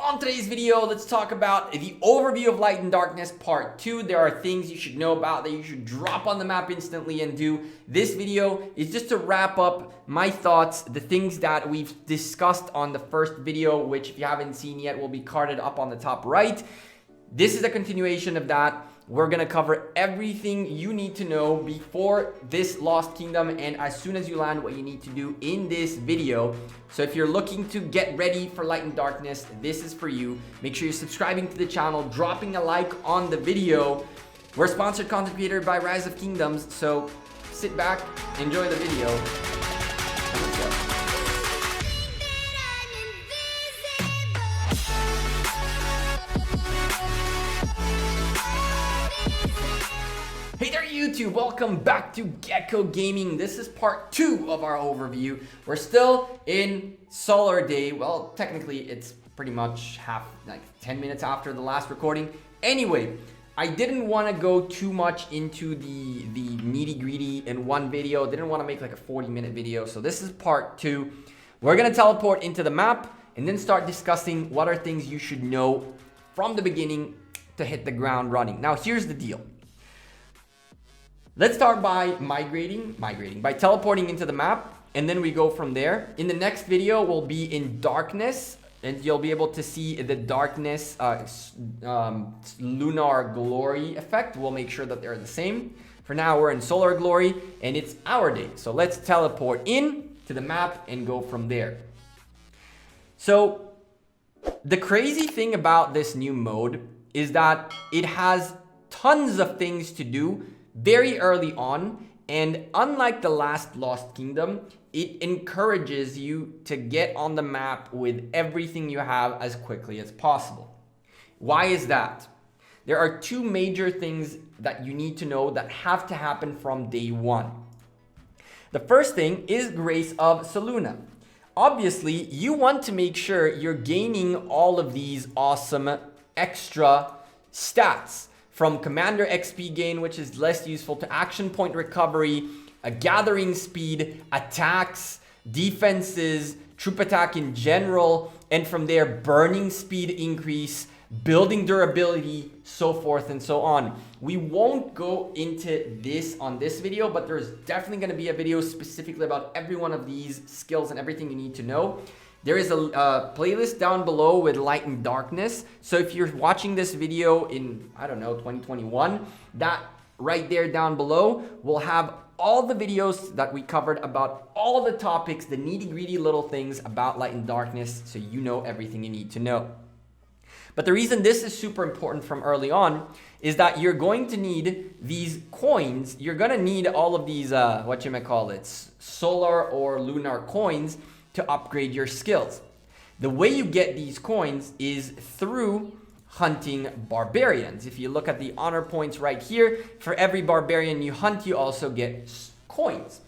On today's video, let's talk about the overview of Light and Darkness Part 2. There are things you should know about that you should drop on the map instantly and do. This video is just to wrap up my thoughts, the things that we've discussed on the first video, which if you haven't seen yet will be carded up on the top right. This is a continuation of that. We're going to cover everything you need to know before this Lost Kingdom and as soon as you land what you need to do in this video. So if you're looking to get ready for Light and Darkness, this is for you. Make sure you're subscribing to the channel, dropping a like on the video. We're sponsored content creator by Rise of Kingdoms, so sit back, enjoy the video, and let's go. Hey there YouTube, welcome back to Gekko Gaming. This is part 2 of our overview. We're still in Solar Day. Well, technically it's pretty much 10 minutes after the last recording. Anyway, I didn't want to go too much into the nitty-gritty in one video. Didn't want to make like a 40-minute video. So this is part 2. We're going to teleport into the map and then start discussing what are things you should know from the beginning to hit the ground running. Now, here's the deal. Let's start by by teleporting into the map, and then we go from there. In the next video, we'll be in darkness, and you'll be able to see the darkness lunar glory effect. We'll make sure that they're the same. For now, we're in solar glory, and it's our day. So let's teleport in to the map and go from there. So the crazy thing about this new mode is that it has tons of things to do very early on, and unlike the last Lost Kingdom, it encourages you to get on the map with everything you have as quickly as possible. Why is that? There are two major things that you need to know that have to happen from day one. The first thing is Grace of Selûne. Obviously, you want to make sure you're gaining all of these awesome extra stats. From Commander XP gain, which is less useful, to action point recovery, a gathering speed, attacks, defenses, troop attack in general, and from there burning speed increase, building durability, so forth and so on. We won't go into this on this video, but there's definitely going to be a video specifically about every one of these skills and everything you need to know. There is a playlist down below with Light and Darkness. So if you're watching this video in, I don't know, 2021, that right there down below will have all the videos that we covered about all the topics, the nitty-gritty little things about Light and Darkness, so you know everything you need to know. But the reason this is super important from early on is that you're going to need these coins. You're going to need all of these, solar or lunar coins to upgrade your skills. The way you get these coins is through hunting barbarians. If you look at the honor points right here, for every barbarian you hunt, you also get coins.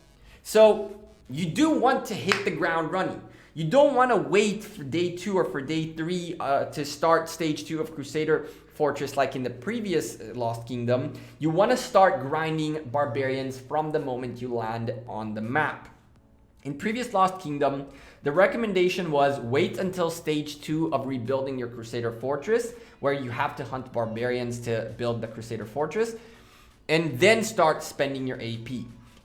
So you do want to hit the ground running. You don't want to wait for day 2 or for day 3 to start stage 2 of Crusader Fortress like in the previous Lost Kingdom. You want to start grinding barbarians from the moment you land on the map. In previous Lost Kingdom, the recommendation was wait until stage 2 of rebuilding your Crusader Fortress, where you have to hunt barbarians to build the Crusader Fortress, and then start spending your AP.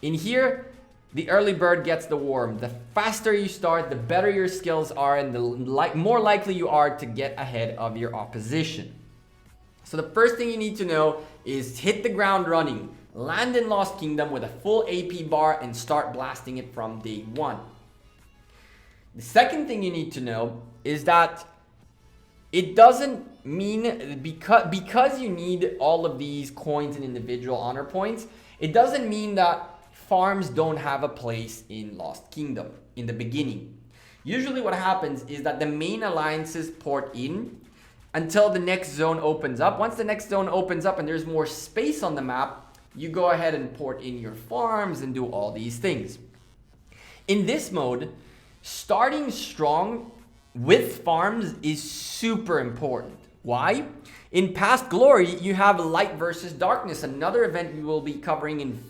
In here, the early bird gets the worm. The faster you start, the better your skills are, and the more likely you are to get ahead of your opposition. So the first thing you need to know is hit the ground running. Land in Lost Kingdom with a full AP bar and start blasting it from day 1. The second thing you need to know is that it doesn't mean because you need all of these coins and individual honor points, it doesn't mean that farms don't have a place in Lost Kingdom in the beginning. Usually what happens is that the main alliances port in until the next zone opens up. Once the next zone opens up and there's more space on the map, you go ahead and port in your farms and do all these things. In this mode, starting strong with farms is super important. Why? In Past Glory, you have Light versus Darkness, another event we will be covering in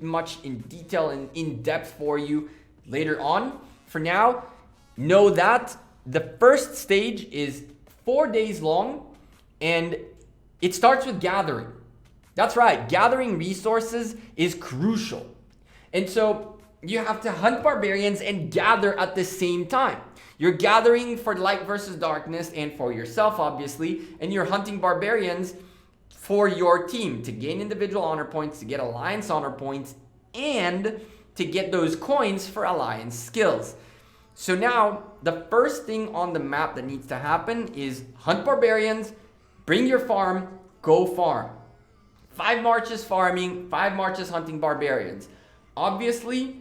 much in detail and in depth for you later on. For now, know that The first stage is 4 days long, and it starts with gathering. That's right, gathering resources is crucial. And so you have to hunt barbarians and gather at the same time. You're gathering for light versus darkness and for yourself, obviously, and you're hunting barbarians for your team to gain individual honor points, to get alliance honor points, and to get those coins for alliance skills. So now the first thing on the map that needs to happen is hunt barbarians, bring your farm, go farm. 5 marches farming, 5 marches hunting barbarians. Obviously,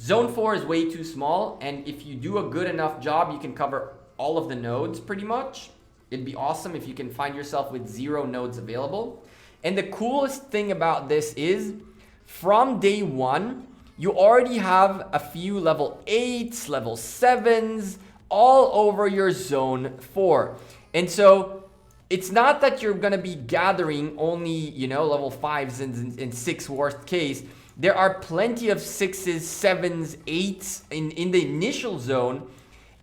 Zone 4 is way too small, and if you do a good enough job, you can cover all of the nodes pretty much. It'd be awesome if you can find yourself with 0 nodes available. And the coolest thing about this is, from day 1, you already have a few level 8s, level 7s, all over your Zone 4. And so it's not that you're going to be gathering only, level 5s and 6 worst case. There are plenty of 6s, 7s, 8s in the initial zone,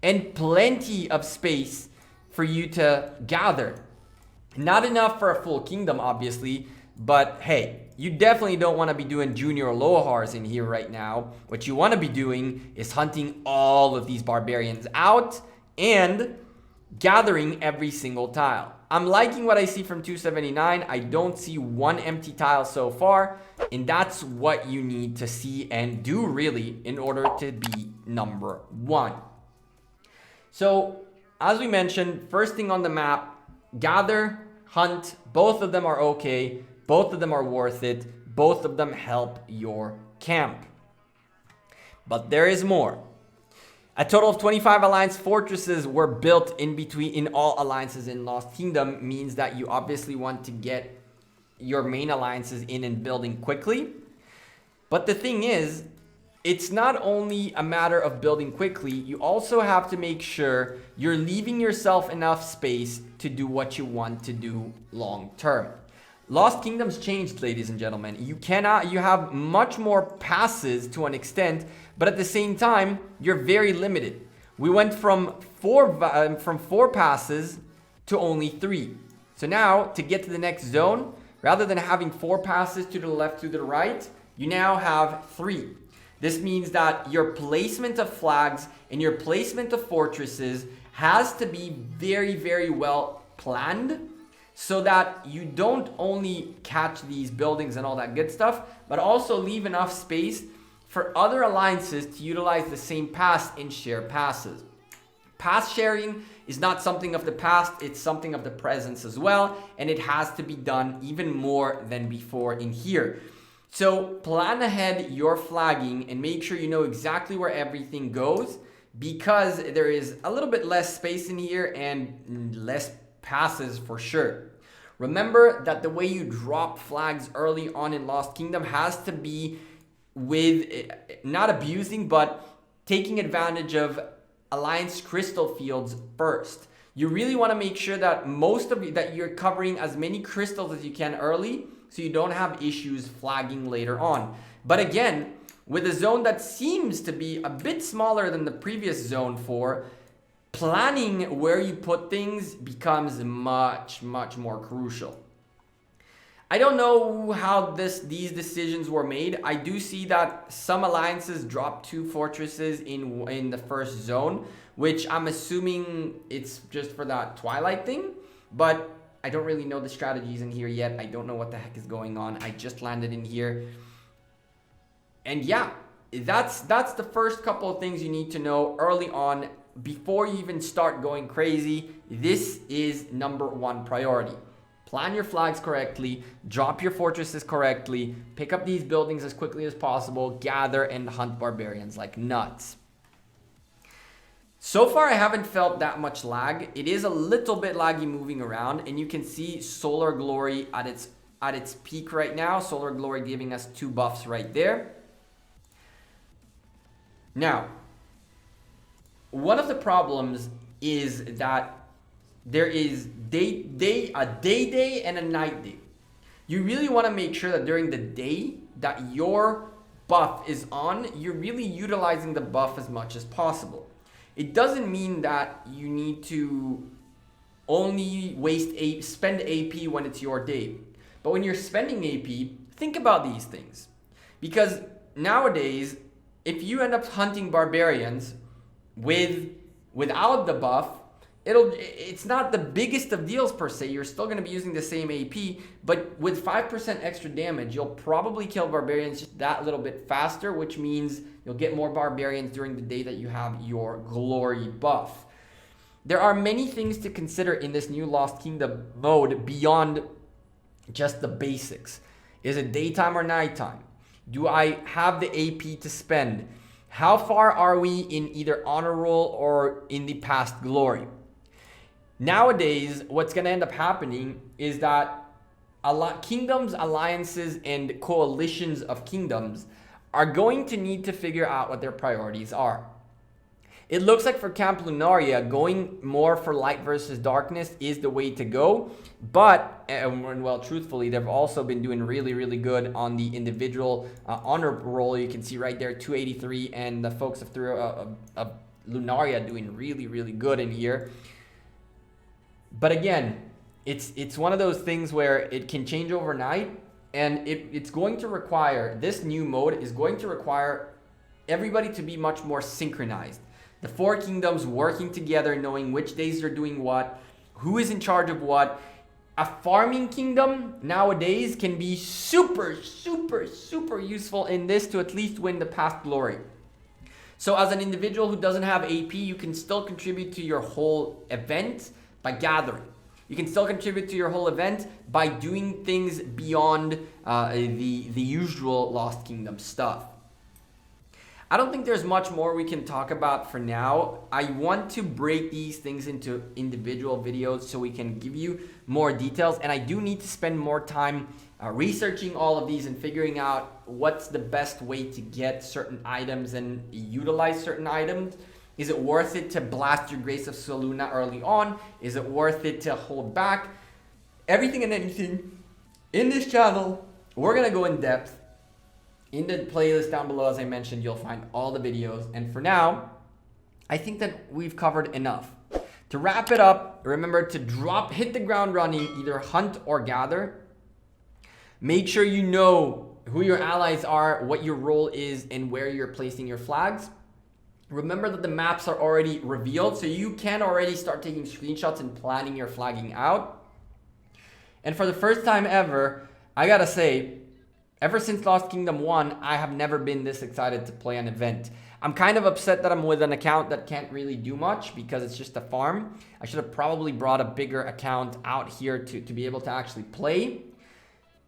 and plenty of space for you to gather. Not enough for a full kingdom, obviously, but hey, you definitely don't want to be doing junior Alohars in here right now. What you want to be doing is hunting all of these barbarians out and gathering every single tile. I'm liking what I see from 279. I don't see one empty tile so far, and that's what you need to see and do really in order to be number 1. So as we mentioned, first thing on the map, gather, hunt. Both of them are okay. Both of them are worth it. Both of them help your camp. But there is more. A total of 25 alliance fortresses were built in all alliances in Lost Kingdom, means that you obviously want to get your main alliances in and building quickly. But the thing is, it's not only a matter of building quickly, you also have to make sure you're leaving yourself enough space to do what you want to do long term. Lost Kingdom's changed, ladies and gentlemen. You have much more passes to an extent, but at the same time, you're very limited. We went from 4 passes to only 3. So now, to get to the next zone, rather than having 4 passes to the left, to the right, you now have 3. This means that your placement of flags and your placement of fortresses has to be very, very well planned, so that you don't only catch these buildings and all that good stuff, but also leave enough space for other alliances to utilize the same pass and share passes. Pass sharing is not something of the past, it's something of the present as well, and it has to be done even more than before in here. So plan ahead your flagging and make sure you know exactly where everything goes, because there is a little bit less space in here and less passes for sure. Remember that the way you drop flags early on in Lost Kingdom has to be with not abusing, but taking advantage of Alliance crystal fields first. You really want to make sure that that you're covering as many crystals as you can early, so you don't have issues flagging later on. But again, with a zone that seems to be a bit smaller than the previous Zone 4, planning where you put things becomes much, much more crucial. I don't know how these decisions were made. I do see that some alliances dropped 2 fortresses in the first zone, which I'm assuming it's just for that Twilight thing. But I don't really know the strategies in here yet. I don't know what the heck is going on. I just landed in here. And yeah, that's the first couple of things you need to know early on. Before you even start going crazy, this is number 1 priority. Plan your flags correctly, drop your fortresses correctly, pick up these buildings as quickly as possible, gather and hunt barbarians like nuts. So far, I haven't felt that much lag. It is a little bit laggy moving around, and you can see Solar Glory at its peak right now. Solar Glory giving us 2 buffs right there. Now, one of the problems is that there is a day and a night day. You really want to make sure that during the day that your buff is on, you're really utilizing the buff as much as possible. it doesn't mean that you need to only spend AP when it's your day. But when you're spending AP, think about these things. Because nowadays, if you end up hunting barbarians without the buff, it's not the biggest of deals per se. You're still going to be using the same AP, but with 5% extra damage, you'll probably kill barbarians just that little bit faster, which means you'll get more barbarians during the day that you have your glory buff. There are many things to consider in this new Lost Kingdom mode beyond just the basics. Is it daytime or nighttime? Do I have the AP to spend? How far are we in either honor roll or in the past glory? Nowadays, what's going to end up happening is that kingdoms, alliances, and coalitions of kingdoms are going to need to figure out what their priorities are. It looks like for Camp Lunaria, going more for light versus darkness is the way to go. But, well, truthfully, they've also been doing really, really good on the individual honor roll. You can see right there, 283, and the folks of Lunaria doing really, really good in here. But again, it's one of those things where it can change overnight, and it's going to require, this new mode is going to require everybody to be much more synchronized. The 4 kingdoms working together, knowing which days they're doing what, who is in charge of what. A farming kingdom nowadays can be super, super, super useful in this to at least win the past glory. So as an individual who doesn't have AP, you can still contribute to your whole event by gathering. You can still contribute to your whole event by doing things beyond the usual Lost Kingdom stuff. I don't think there's much more we can talk about for now. I want to break these things into individual videos so we can give you more details. And I do need to spend more time researching all of these and figuring out what's the best way to get certain items and utilize certain items. Is it worth it to blast your Grace of Soluna early on? Is it worth it to hold back? Everything and anything in this channel, we're going to go in depth. In the playlist down below, as I mentioned, you'll find all the videos. And for now, I think that we've covered enough. To wrap it up, remember to hit the ground running, either hunt or gather. Make sure you know who your allies are, what your role is, and where you're placing your flags. Remember that the maps are already revealed, so you can already start taking screenshots and planning your flagging out. And for the first time ever, I gotta say, ever since Lost Kingdom 1, I have never been this excited to play an event. I'm kind of upset that I'm with an account that can't really do much because it's just a farm. I should have probably brought a bigger account out here to be able to actually play.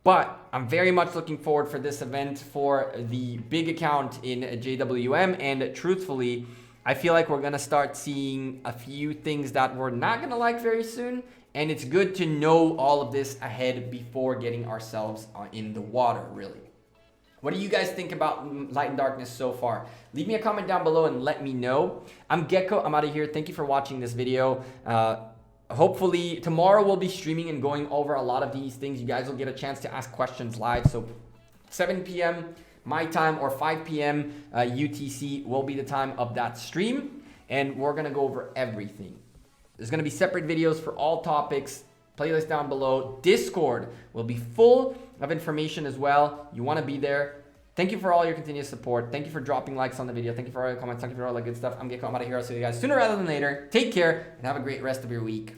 But I'm very much looking forward for this event for the big account in JWM. And truthfully, I feel like we're going to start seeing a few things that we're not going to like very soon. And it's good to know all of this ahead before getting ourselves in the water, really. What do you guys think about Light and Darkness so far? Leave me a comment down below and let me know. I'm Gekko. I'm out of here. Thank you for watching this video. Hopefully tomorrow we'll be streaming and going over a lot of these things. You guys will get a chance to ask questions live. So 7 p.m. my time or 5 p.m. UTC will be the time of that stream. And we're going to go over everything. There's going to be separate videos for all topics. Playlist down below. Discord will be full of information as well. You want to be there. Thank you for all your continuous support. Thank you for dropping likes on the video. Thank you for all your comments. Thank you for all the good stuff. I'm Gekko. I'm out of here. I'll see you guys sooner rather than later. Take care and have a great rest of your week.